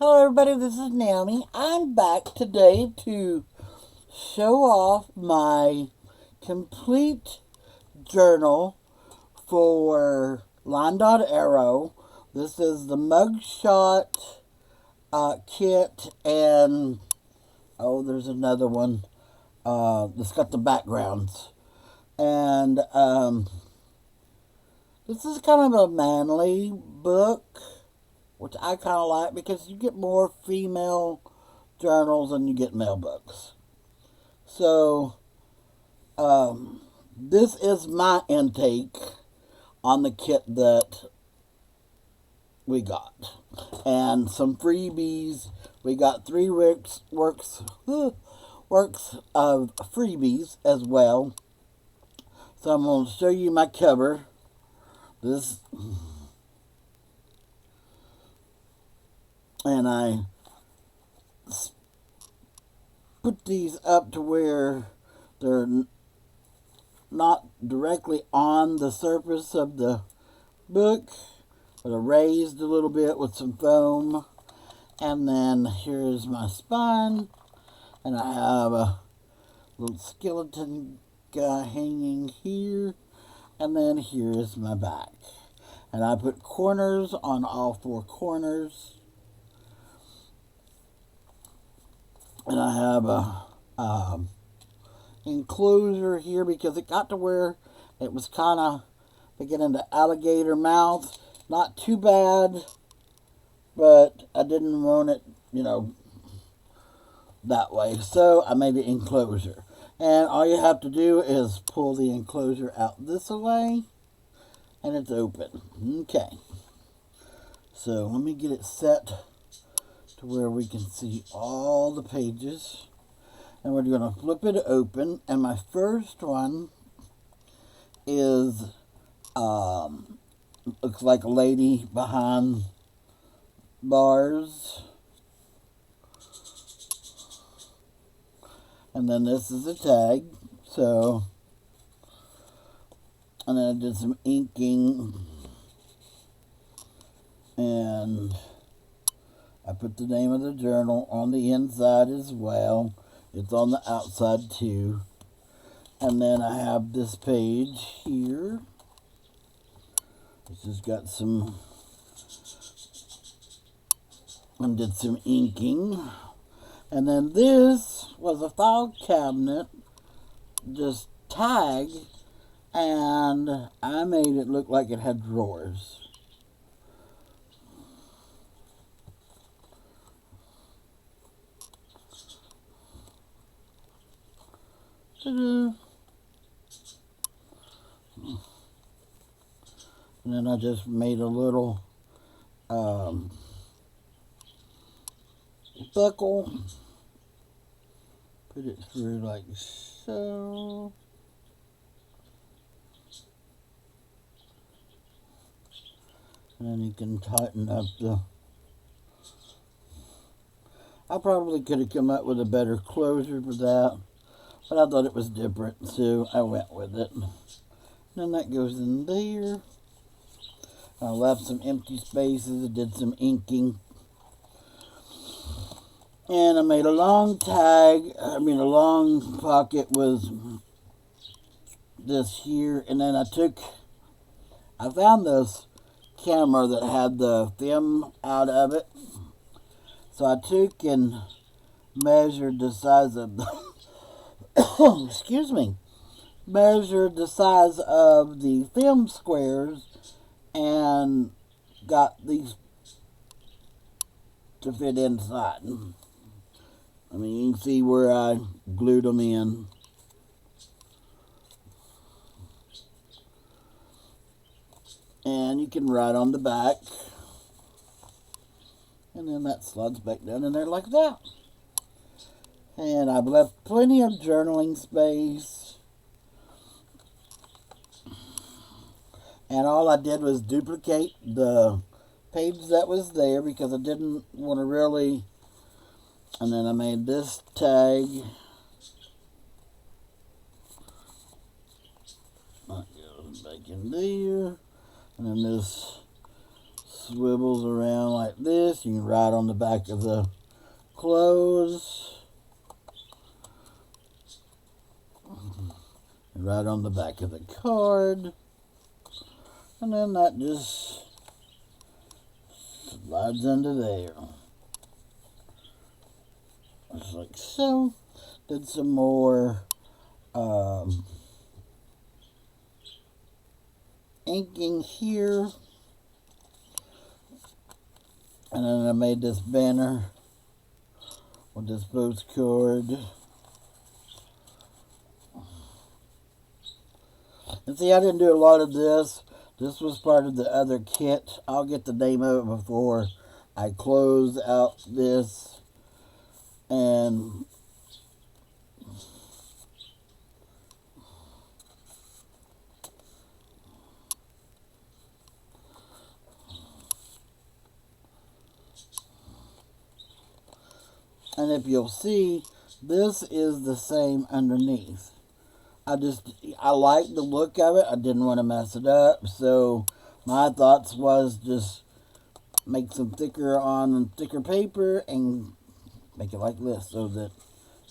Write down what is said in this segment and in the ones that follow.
Hello everybody, this is Naomi. I'm back today to show off my complete journal for Line Dot Arrow. This is the mugshot kit, and there's another one that's got the backgrounds. And this is kind of a manly book, which I kind of like because you get more female journals than you get male books. So, this is my intake on the kit that we got. And some freebies. We got three works of freebies as well. So I'm going to show you my cover. This, and I put these up to where they're not directly on the surface of the book, but are raised a little bit with some foam. And then here's my spine, and I have a little skeleton guy hanging here, and then here is my back. And I put corners on all four corners. And I have a enclosure here because it got to where it was kind of beginning to alligator mouth. Not too bad, but I didn't want it, that way. So I made an enclosure. And all you have to do is pull the enclosure out this way, and it's open. Okay. So let me get it set to where we can see all the pages. And we're going to flip it open. And my first one is, looks like a lady behind bars. And then this is a tag. So, and then I did some inking. And I put the name of the journal on the inside as well. It's on the outside too. And then I have this page here. It's just got some, and did some inking. And then this was a file cabinet, just tag, and I made it look like it had drawers. And then I just made a little buckle. Put it through like so. And then you can tighten up the... I probably could have come up with a better closure for that, but I thought it was different, so I went with it. Then that goes in there. I left some empty spaces. I did some inking. And I made a long a long pocket with this here. And then I found this camera that had the film out of it. So I took and measured the size of the, measured the size of the film squares and got these to fit inside. I mean, you can see where I glued them in. And you can write on the back. And then that slides back down in there like that. And I've left plenty of journaling space. And all I did was duplicate the page that was there because I didn't want to really... And then I made this tag. That goes back in there. And then this swivels around like this. You can write on the back of the clothes. And write on the back of the card. And then that just slides into there. Just like so. Did some more inking here. And then I made this banner with this postcard. And see, I didn't do a lot of this. This was part of the other kit. I'll get the name of it before I close out this. And if you'll see, this is the same underneath. I like the look of it. I didn't want to mess it up. So my thoughts was just make some thicker paper and make it like this so that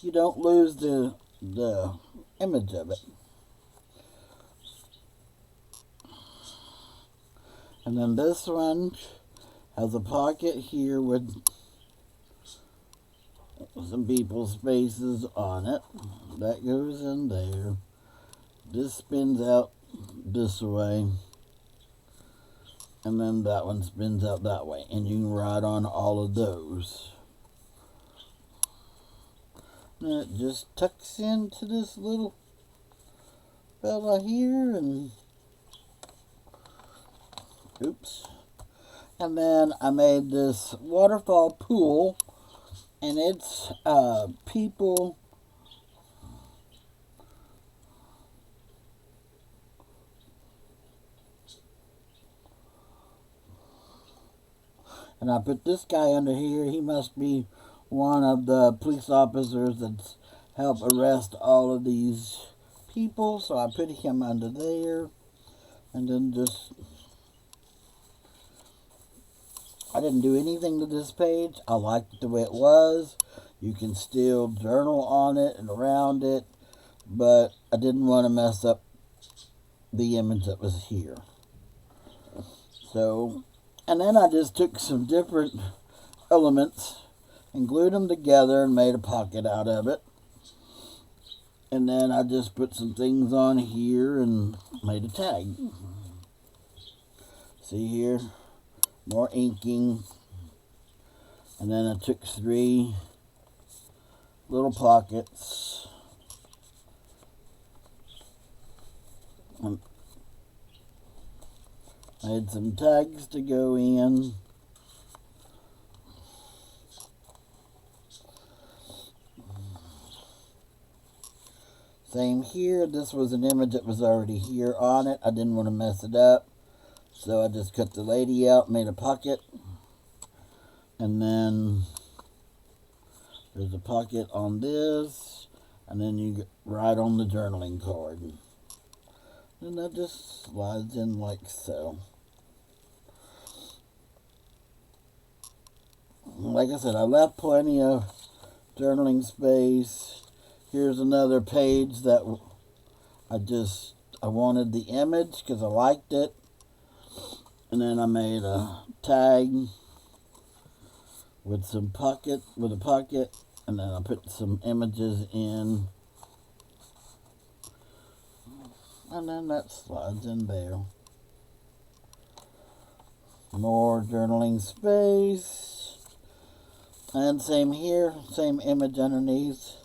you don't lose the image of it. And then this one has a pocket here with some people's faces on it. That goes in there. This spins out this way. And then that one spins out that way. And you can write on all of those. And it just tucks into this little fella here. And oops. And then I made this waterfall pool. And it's people and I put this guy under here. He must be one of the police officers that's helped arrest all of these people. So I put him under there. And then just I didn't do anything to this page. I liked it the way it was. You can still journal on it and around it, but I didn't want to mess up the image that was here. So, and then I just took some different elements and glued them together and made a pocket out of it. And then I just put some things on here and made a tag. See here? More inking. And then I took 3 little pockets and made some tags to go in. Same here. This was an image that was already here on it. I didn't want to mess it up. So I just cut the lady out, made a pocket, and then there's a pocket on this, and then you write on the journaling card. And that just slides in like so. Like I said, I left plenty of journaling space. Here's another page that I wanted the image because I liked it. And then I made a tag with a pocket, and then I put some images in. And then that slides in there. More journaling space. And same here, same image underneath.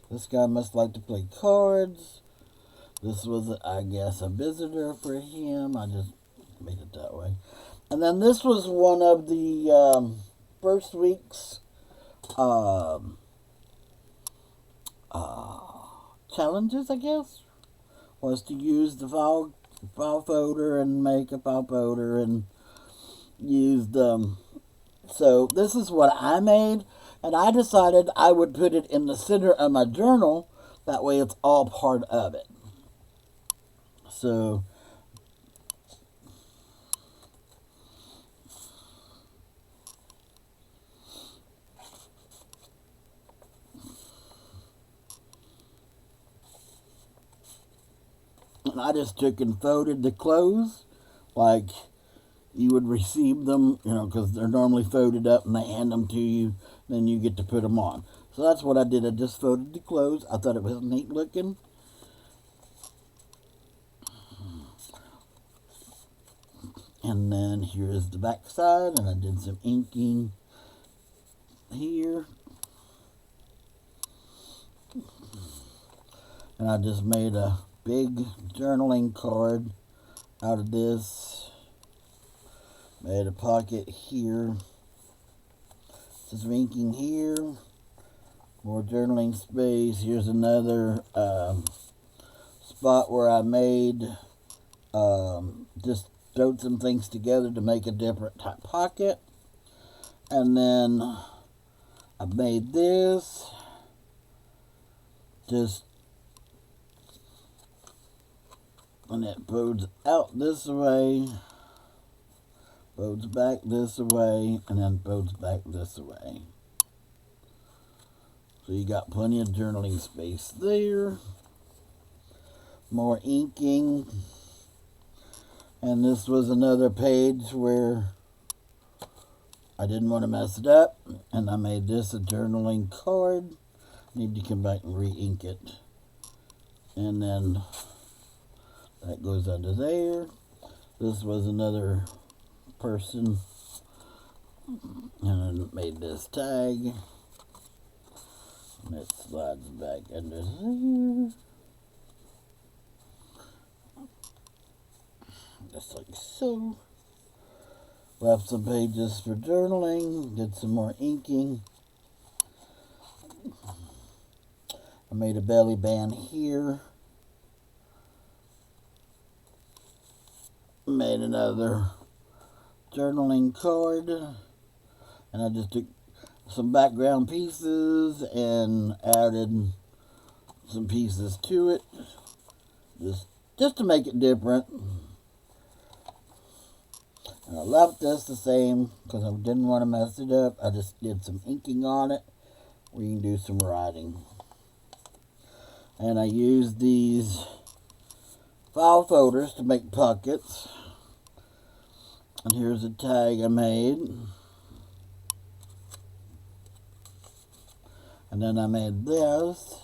This guy must like to play cards. This was, I guess, a visitor for him. I just made it that way. And then this was one of the first week's challenges, I guess. Was to use the file folder and make a file folder and use them. So this is what I made. And I decided I would put it in the center of my journal. That way it's all part of it. So And I just took and folded the clothes like you would receive them, you know, because they're normally folded up and they hand them to you. Then you get to put them on. So that's what I did. I just folded the clothes. I thought it was neat looking. And then here is the back side, and I did some inking here. And I just made a big journaling card out of this. Made a pocket here. Just inking here. More journaling space. Here's another spot where I made just sewed some things together to make a different type pocket. And then I made this just, and it folds out this way, folds back this way, and then folds back this way. So you got plenty of journaling space there. More inking. And this was another page where I didn't want to mess it up, and I made this a journaling card. Need to come back and re-ink it. And then that goes under there. This was another person, and I made this tag. And it slides back under there. Just like so. Left some pages for journaling. Did some more inking. I made a belly band here. Made another journaling card. And I just took some background pieces and added some pieces to it. Just to make it different. And I left this the same because I didn't want to mess it up. I just did some inking on it where you can do some writing. And I used these file folders to make pockets. And here's a tag I made. And then I made this.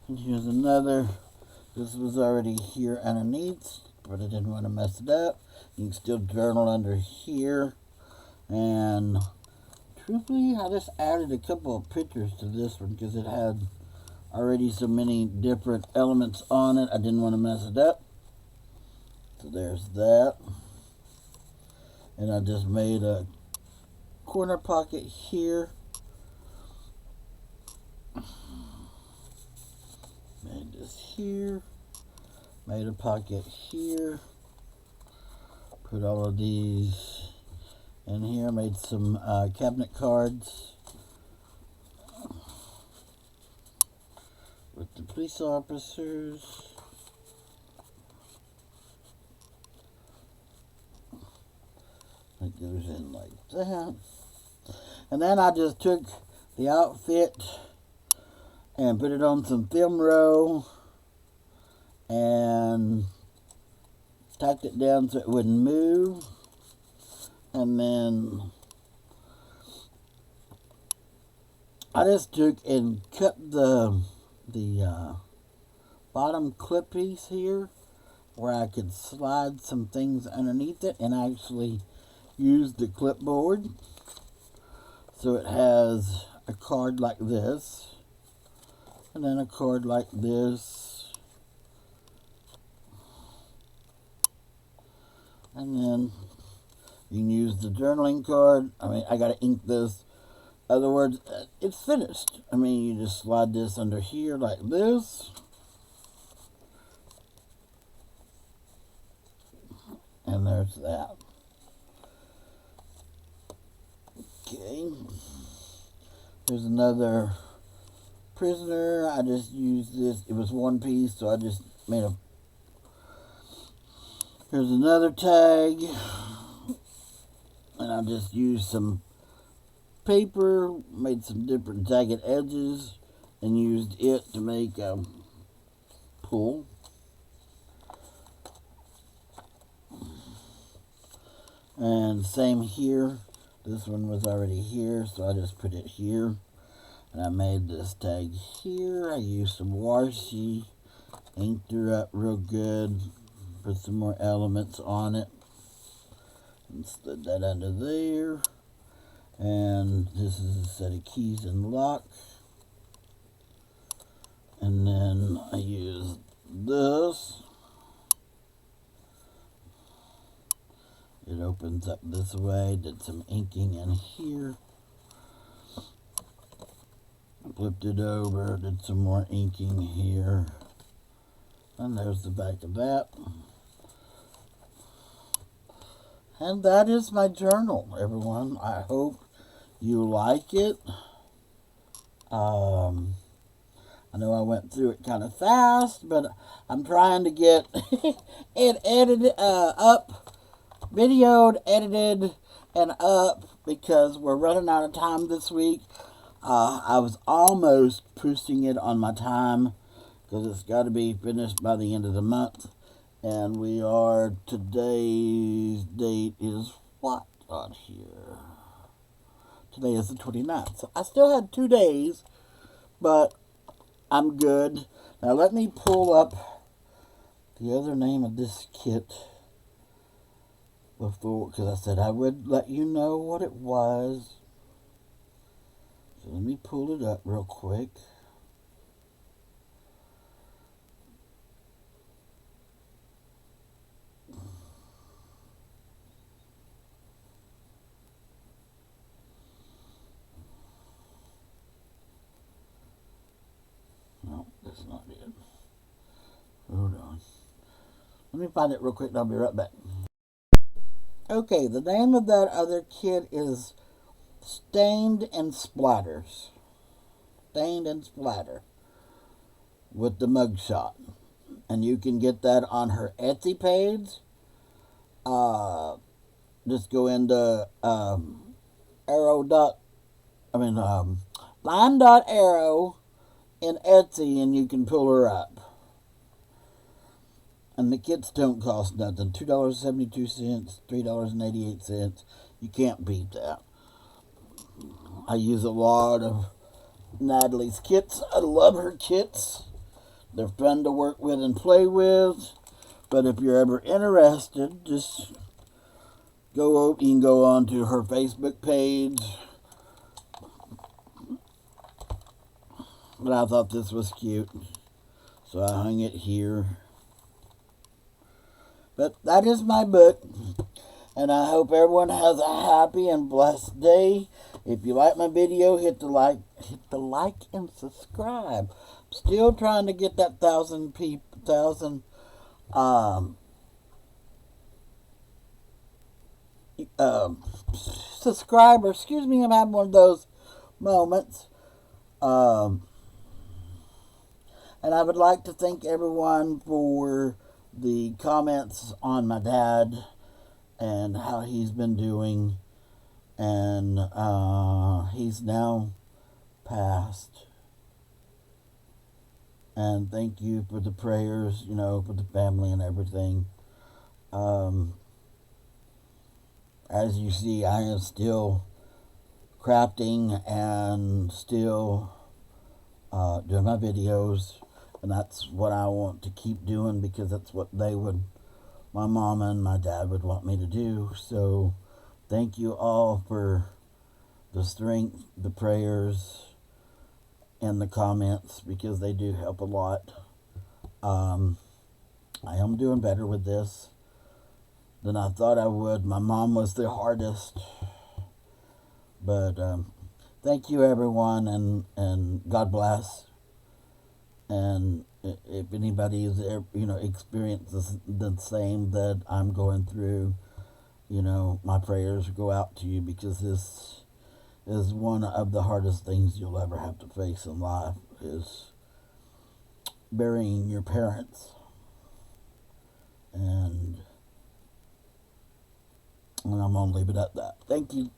And here's another. This was already here underneath, but I didn't want to mess it up. You can still journal under here. And truthfully, I just added a couple of pictures to this one because it had already so many different elements on it. I didn't want to mess it up. So there's that. And I just made a corner pocket here. Made this here. Made a pocket here. Put all of these in here. Made some cabinet cards with the police officers. It goes in like that. And then I just took the outfit and put it on some film roll and tacked it down so it wouldn't move. And then I just took and cut the bottom clip piece here where I could slide some things underneath it, and actually use the clipboard. So it has a card like this, and then a card like this, and then you can use the journaling card. I mean, I gotta ink this. Other words, it's finished. I mean, you just slide this under here like this. And there's that. Okay. Here's another prisoner. I just used this. It was one piece, so I just made a Here's another tag, and I just used some paper, made some different jagged edges, and used it to make a pull. And same here. This one was already here, so I just put it here. And I made this tag here. I used some washi, inked her up real good, put some more elements on it, and slid that under there. And this is a set of keys and lock. And then I used this. It opens up this way. Did some inking in here. Flipped it over, did some more inking here. And there's the back of that. And that is my journal, everyone. I hope you like it. I know I went through it kind of fast, but I'm trying to get it edited up, videoed, edited, and up because we're running out of time this week. I was almost posting it on my time because it's got to be finished by the end of the month. And we are, today's date is what on here? Today is the 29th. So I still had 2 days, but I'm good. Now let me pull up the other name of this kit before, because I said I would let you know what it was. So let me pull it up real quick. No, that's not it. Hold on. Let me find it real quick and I'll be right back. Okay, the name of that other kit is Stained and Splatters. Stained and Splatter with the mugshot. And you can get that on her Etsy page. Just go into line.arrow in Etsy and you can pull her up. And the kits don't cost nothing. $2.72, $3.88. You can't beat that. I use a lot of Natalie's kits. I love her kits. They're fun to work with and play with. But if you're ever interested, just you can go on to her Facebook page. But I thought this was cute, so I hung it here. But that is my book, and I hope everyone has a happy and blessed day. If you like my video, hit the like and subscribe. I'm still trying to get that 1,000 subscribers. Excuse me, I'm having one of those moments. And I would like to thank everyone for the comments on my dad and how he's been doing. And he's now passed. And thank you for the prayers, for the family and everything. As you see, I am still crafting and still doing my videos. And that's what I want to keep doing because that's what my mama and my dad would want me to do. So thank you all for the strength, the prayers, and the comments because they do help a lot. I am doing better with this than I thought I would. My mom was the hardest. But thank you, everyone, and God bless. And if anybody is, experiences the same that I'm going through, my prayers go out to you because this is one of the hardest things you'll ever have to face in life is burying your parents. And And I'm going to leave it at that. Thank you.